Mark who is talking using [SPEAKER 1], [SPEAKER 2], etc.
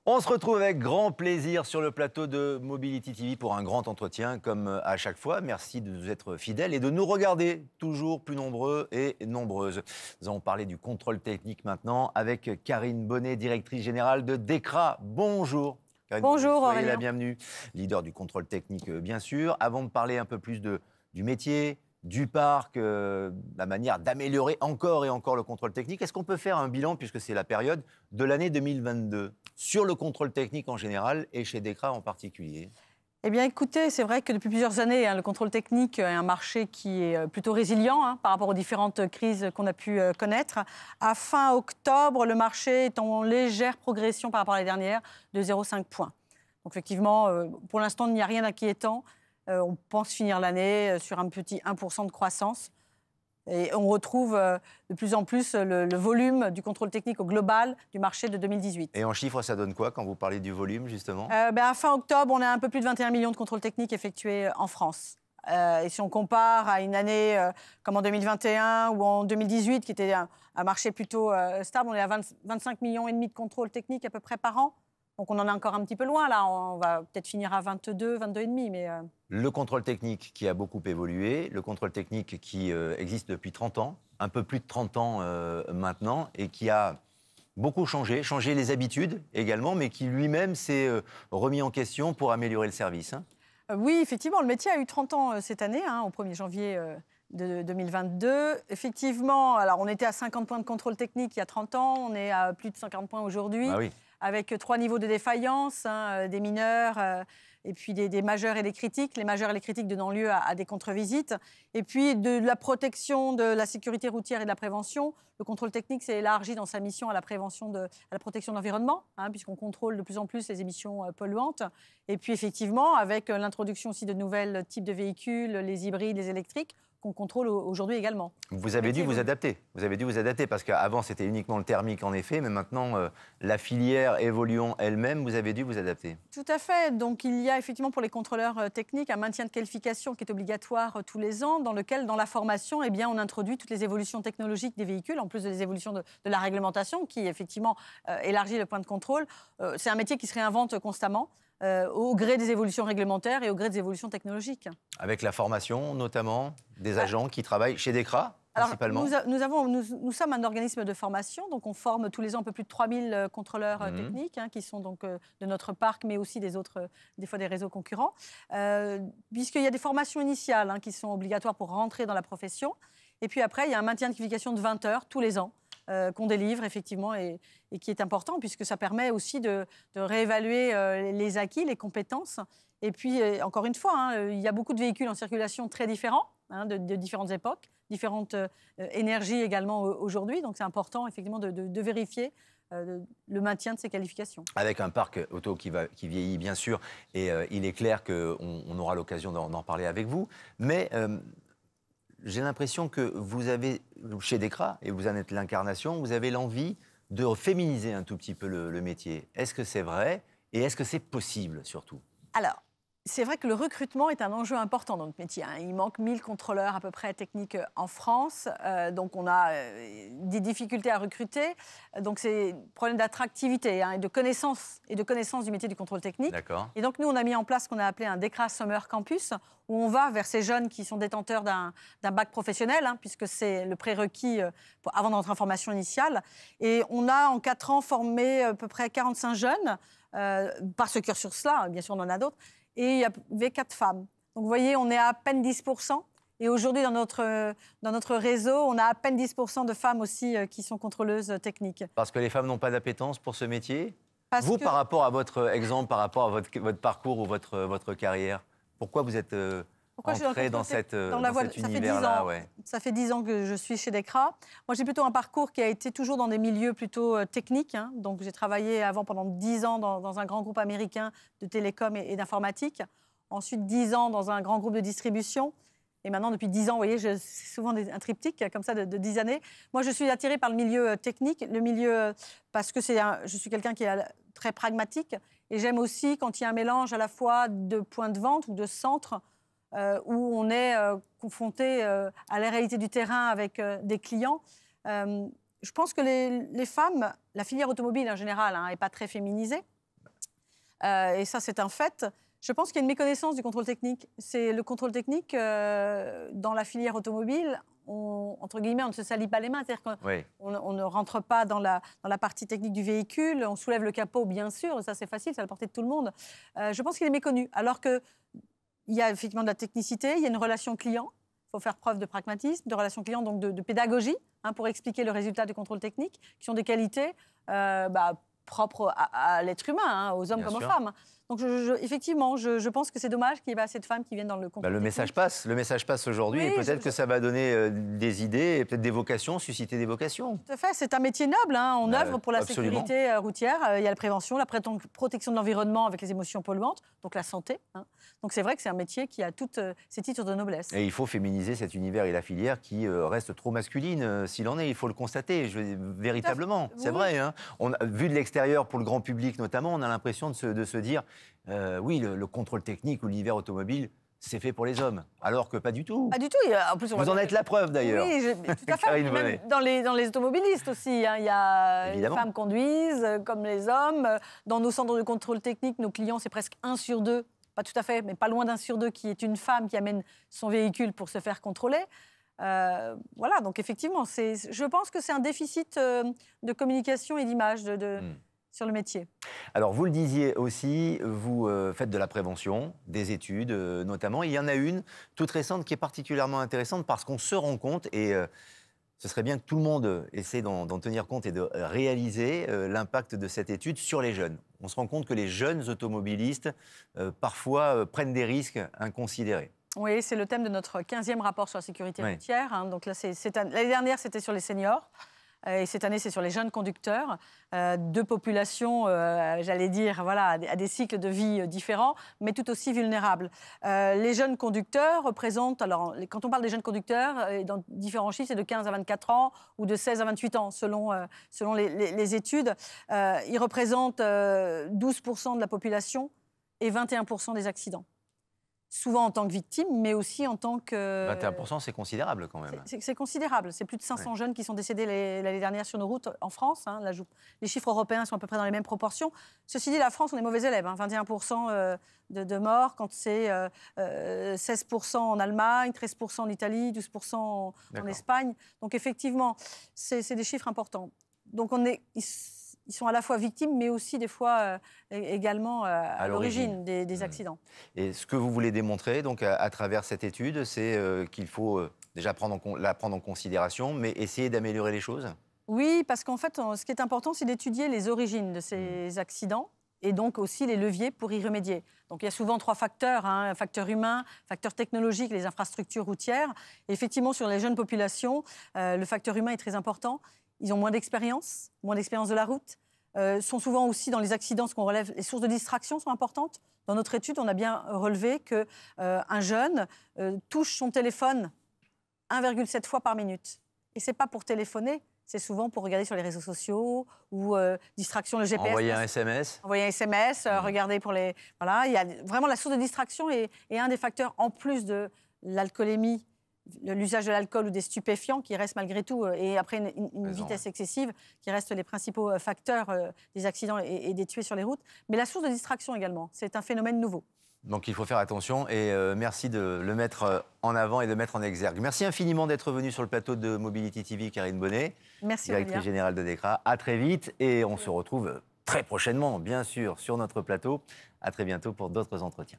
[SPEAKER 1] On se retrouve avec grand plaisir sur le plateau de Mobility TV pour un grand entretien, comme à chaque fois. Merci de nous être fidèles et de nous regarder toujours plus nombreux et nombreuses. Nous allons parler du contrôle technique maintenant avec Karine Bonnet, directrice générale de DEKRA. Bonjour. Karine
[SPEAKER 2] Bonjour
[SPEAKER 1] Bonnet, soyez
[SPEAKER 2] Aurélien.
[SPEAKER 1] la bienvenue. Leader du contrôle technique, bien sûr. Avant de parler un peu plus du métier, du parc, la manière d'améliorer encore et encore le contrôle technique, est-ce qu'on peut faire un bilan, puisque c'est la période de l'année 2022 sur le contrôle technique en général et chez DEKRA en particulier?
[SPEAKER 2] Eh bien, écoutez, c'est vrai que depuis plusieurs années, le contrôle technique est un marché qui est plutôt résilient par rapport aux différentes crises qu'on a pu connaître. À fin octobre, le marché est en légère progression par rapport à l'année dernière de 0,5 points. Donc, effectivement, pour l'instant, il n'y a rien d'inquiétant. On pense finir l'année sur un petit 1% de croissance. Et on retrouve de plus en plus le volume du contrôle technique au global du marché de 2018.
[SPEAKER 1] Et en chiffres, ça donne quoi quand vous parlez du volume, justement?
[SPEAKER 2] À fin octobre, on a un peu plus de 21 millions de contrôles techniques effectués en France. Et si on compare à une année comme en 2021 ou en 2018, qui était un marché plutôt stable, on est à 25 millions et demi de contrôles techniques à peu près par an. Donc on en est encore un petit peu loin, là. On va peut-être finir à 22, 22,5. Mais
[SPEAKER 1] Le contrôle technique qui a beaucoup évolué, le contrôle technique qui existe depuis 30 ans, un peu plus de 30 ans maintenant, et qui a beaucoup changé les habitudes également, mais qui lui-même s'est remis en question pour améliorer le service.
[SPEAKER 2] Oui, effectivement, le métier a eu 30 ans cette année, au 1er janvier de 2022. Effectivement, alors on était à 50 points de contrôle technique il y a 30 ans, on est à plus de 50 points aujourd'hui.
[SPEAKER 1] Ah oui.
[SPEAKER 2] Avec 3 niveaux de défaillance, des mineurs et puis des majeurs et des critiques. Les majeurs et les critiques donnant lieu à des contre-visites. Et puis de la protection de la sécurité routière et de la prévention. Le contrôle technique s'est élargi dans sa mission à la protection de l'environnement, puisqu'on contrôle de plus en plus les émissions polluantes. Et puis effectivement, avec l'introduction aussi de nouveaux types de véhicules, les hybrides, les électriques, qu'on contrôle aujourd'hui également.
[SPEAKER 1] Vous avez dû vous adapter. Vous avez dû vous adapter parce qu'avant, c'était uniquement le thermique, en effet, mais maintenant, la filière évoluant elle-même, vous avez dû vous adapter.
[SPEAKER 2] Tout à fait. Donc, il y a effectivement pour les contrôleurs techniques un maintien de qualification qui est obligatoire tous les ans, dans lequel, dans la formation, eh bien, on introduit toutes les évolutions technologiques des véhicules, en plus des évolutions de la réglementation, qui, effectivement, élargit le point de contrôle. C'est un métier qui se réinvente constamment. Au gré des évolutions réglementaires et au gré des évolutions technologiques.
[SPEAKER 1] Avec la formation, notamment, des agents qui travaillent chez DEKRA, principalement.
[SPEAKER 2] Nous sommes un organisme de formation, donc on forme tous les ans un peu plus de 3000 contrôleurs techniques, qui sont donc de notre parc, mais aussi des fois des réseaux concurrents, puisqu'il y a des formations initiales qui sont obligatoires pour rentrer dans la profession. Et puis après, il y a un maintien de qualification de 20 heures tous les ans, qu'on délivre effectivement et qui est important puisque ça permet aussi de réévaluer les acquis, les compétences. Et puis, encore une fois, il y a beaucoup de véhicules en circulation très différents, de différentes époques, différentes énergies également aujourd'hui. Donc, c'est important effectivement de vérifier le maintien de ces qualifications.
[SPEAKER 1] Avec un parc auto qui vieillit, bien sûr, et il est clair qu'on aura l'occasion d'en parler avec vous. Mais j'ai l'impression que vous avez, chez DEKRA, et vous en êtes l'incarnation, vous avez l'envie de féminiser un tout petit peu le métier. Est-ce que c'est vrai et est-ce que c'est possible, surtout?
[SPEAKER 2] Alors, c'est vrai que le recrutement est un enjeu important dans notre métier. Il manque 1000 contrôleurs à peu près techniques en France. Donc, on a des difficultés à recruter. Donc, c'est un problème d'attractivité et de connaissance du métier du contrôle technique.
[SPEAKER 1] D'accord.
[SPEAKER 2] Et donc, nous, on a mis en place ce qu'on a appelé un DEKRA Summer Campus, où on va vers ces jeunes qui sont détenteurs d'un bac professionnel, puisque c'est le prérequis avant d'entrer en formation initiale. Et on a, en 4 ans, formé à peu près 45 jeunes par ce cursus-là. Bien sûr, on en a d'autres. Et il y avait 4 femmes. Donc, vous voyez, on est à peine 10%. Et aujourd'hui, dans notre réseau, on a à peine 10% de femmes aussi qui sont contrôleuses techniques.
[SPEAKER 1] Parce que les femmes n'ont pas d'appétence pour ce métier?
[SPEAKER 2] Vous,
[SPEAKER 1] par rapport à votre exemple, par rapport à votre parcours ou votre carrière, pourquoi vous êtes entrée dans cet univers-là?
[SPEAKER 2] Ça fait 10 ans que je suis chez DEKRA. Moi, j'ai plutôt un parcours qui a été toujours dans des milieux plutôt techniques. Donc, j'ai travaillé avant pendant 10 ans dans un grand groupe américain de télécom et d'informatique. Ensuite, 10 ans dans un grand groupe de distribution. Et maintenant, depuis 10 ans, vous voyez, c'est souvent un triptyque comme ça de 10 années. Moi, je suis attirée par le milieu technique, parce que je suis quelqu'un qui est très pragmatique. Et j'aime aussi quand il y a un mélange à la fois de points de vente ou de centres où on est confronté à la réalité du terrain avec des clients. Je pense que les femmes, la filière automobile en général, n'est pas très féminisée. Et ça, c'est un fait. Je pense qu'il y a une méconnaissance du contrôle technique. C'est le contrôle technique dans la filière automobile. Entre guillemets, on ne se salit pas les mains. C'est-à-dire qu'on ne rentre pas dans la partie technique du véhicule. On soulève le capot, bien sûr. Ça, c'est facile, c'est à la portée de tout le monde. Je pense qu'il est méconnu. Alors qu'il y a effectivement de la technicité, il y a une relation client. Il faut faire preuve de pragmatisme, de relation client, donc de pédagogie, pour expliquer le résultat du contrôle technique, qui sont des qualités propres à l'être humain, aux hommes comme aux femmes. Donc, effectivement, je pense que c'est dommage qu'il n'y ait pas assez de femmes qui viennent dans le contrôle.
[SPEAKER 1] Le message passe aujourd'hui, et peut-être que ça va donner des idées, et peut-être des vocations, susciter des vocations.
[SPEAKER 2] Tout à fait, c'est un métier noble. On œuvre pour la sécurité routière. Il y a la prévention, la protection de l'environnement avec les émotions polluantes, donc la santé. Donc c'est vrai que c'est un métier qui a tous ses titres de noblesse.
[SPEAKER 1] Et il faut féminiser cet univers et la filière qui reste trop masculine, s'il en est, il faut le constater, véritablement. C'est vrai. Vu de l'extérieur, pour le grand public notamment, on a l'impression de se dire... oui, le contrôle technique ou l'univers automobile, c'est fait pour les hommes, alors que pas du tout.
[SPEAKER 2] Pas du tout. En plus,
[SPEAKER 1] vous en êtes la preuve d'ailleurs.
[SPEAKER 2] Oui, tout à fait. Même dans les automobilistes aussi, il y a les femmes conduisent comme les hommes. Dans nos centres de contrôle technique, nos clients, c'est presque 1 sur 2, pas tout à fait, mais pas loin d'1 sur 2 qui est une femme qui amène son véhicule pour se faire contrôler. Voilà, donc effectivement, je pense que c'est un déficit de communication et d'image sur le métier.
[SPEAKER 1] Alors, vous le disiez aussi, vous faites de la prévention, des études notamment. Il y en a une toute récente qui est particulièrement intéressante parce qu'on se rend compte, et ce serait bien que tout le monde essaie d'en tenir compte et de réaliser l'impact de cette étude sur les jeunes. On se rend compte que les jeunes automobilistes, parfois, prennent des risques inconsidérés. Oui,
[SPEAKER 2] c'est le thème de notre 15e rapport sur la sécurité routière. Donc là, l'année dernière, c'était sur les seniors. Et cette année, c'est sur les jeunes conducteurs, deux populations, j'allais dire, voilà, à des cycles de vie différents, mais tout aussi vulnérables. Les jeunes conducteurs représentent, alors quand on parle des jeunes conducteurs, dans différents chiffres, c'est de 15 à 24 ans ou de 16 à 28 ans, selon les études. Ils représentent 12% de la population et 21% des accidents. Souvent en tant que victime, mais aussi en tant que...
[SPEAKER 1] 21%, c'est considérable quand même.
[SPEAKER 2] C'est considérable. C'est plus de 500 jeunes qui sont décédés l'année dernière sur nos routes en France. Les chiffres européens sont à peu près dans les mêmes proportions. Ceci dit, la France, on est mauvais élèves. 21% de morts, quand c'est 16% en Allemagne, 13% en Italie, 12% en Espagne. Donc effectivement, c'est des chiffres importants. Donc ils sont à la fois victimes, mais aussi des fois également à l'origine des accidents.
[SPEAKER 1] Et ce que vous voulez démontrer donc, à travers cette étude, c'est qu'il faut déjà la prendre en considération, mais essayer d'améliorer les choses?
[SPEAKER 2] Oui, parce qu'en fait, ce qui est important, c'est d'étudier les origines de ces accidents et donc aussi les leviers pour y remédier. Donc il y a souvent 3 facteurs, facteur humain, facteur technologique, les infrastructures routières. Et effectivement, sur les jeunes populations, le facteur humain est très important. Ils ont moins d'expérience de la route. Sont souvent aussi dans les accidents, ce qu'on relève, les sources de distraction sont importantes. Dans notre étude, on a bien relevé qu'un jeune touche son téléphone 1,7 fois par minute. Et ce n'est pas pour téléphoner, c'est souvent pour regarder sur les réseaux sociaux ou distraction, le GPS.
[SPEAKER 1] Envoyer un SMS.
[SPEAKER 2] Regarder pour les... Voilà, il y a vraiment la source de distraction et un des facteurs, en plus de l'alcoolémie, l'usage de l'alcool ou des stupéfiants qui restent malgré tout, et après une vitesse excessive, qui restent les principaux facteurs des accidents et des tués sur les routes. Mais la source de distraction également, c'est un phénomène nouveau.
[SPEAKER 1] Donc il faut faire attention et merci de le mettre en avant et de mettre en exergue. Merci infiniment d'être venu sur le plateau de Mobility TV, Karine Bonnet, directrice générale de DEKRA. À très vite et on se retrouve très prochainement, bien sûr, sur notre plateau. À très bientôt pour d'autres entretiens.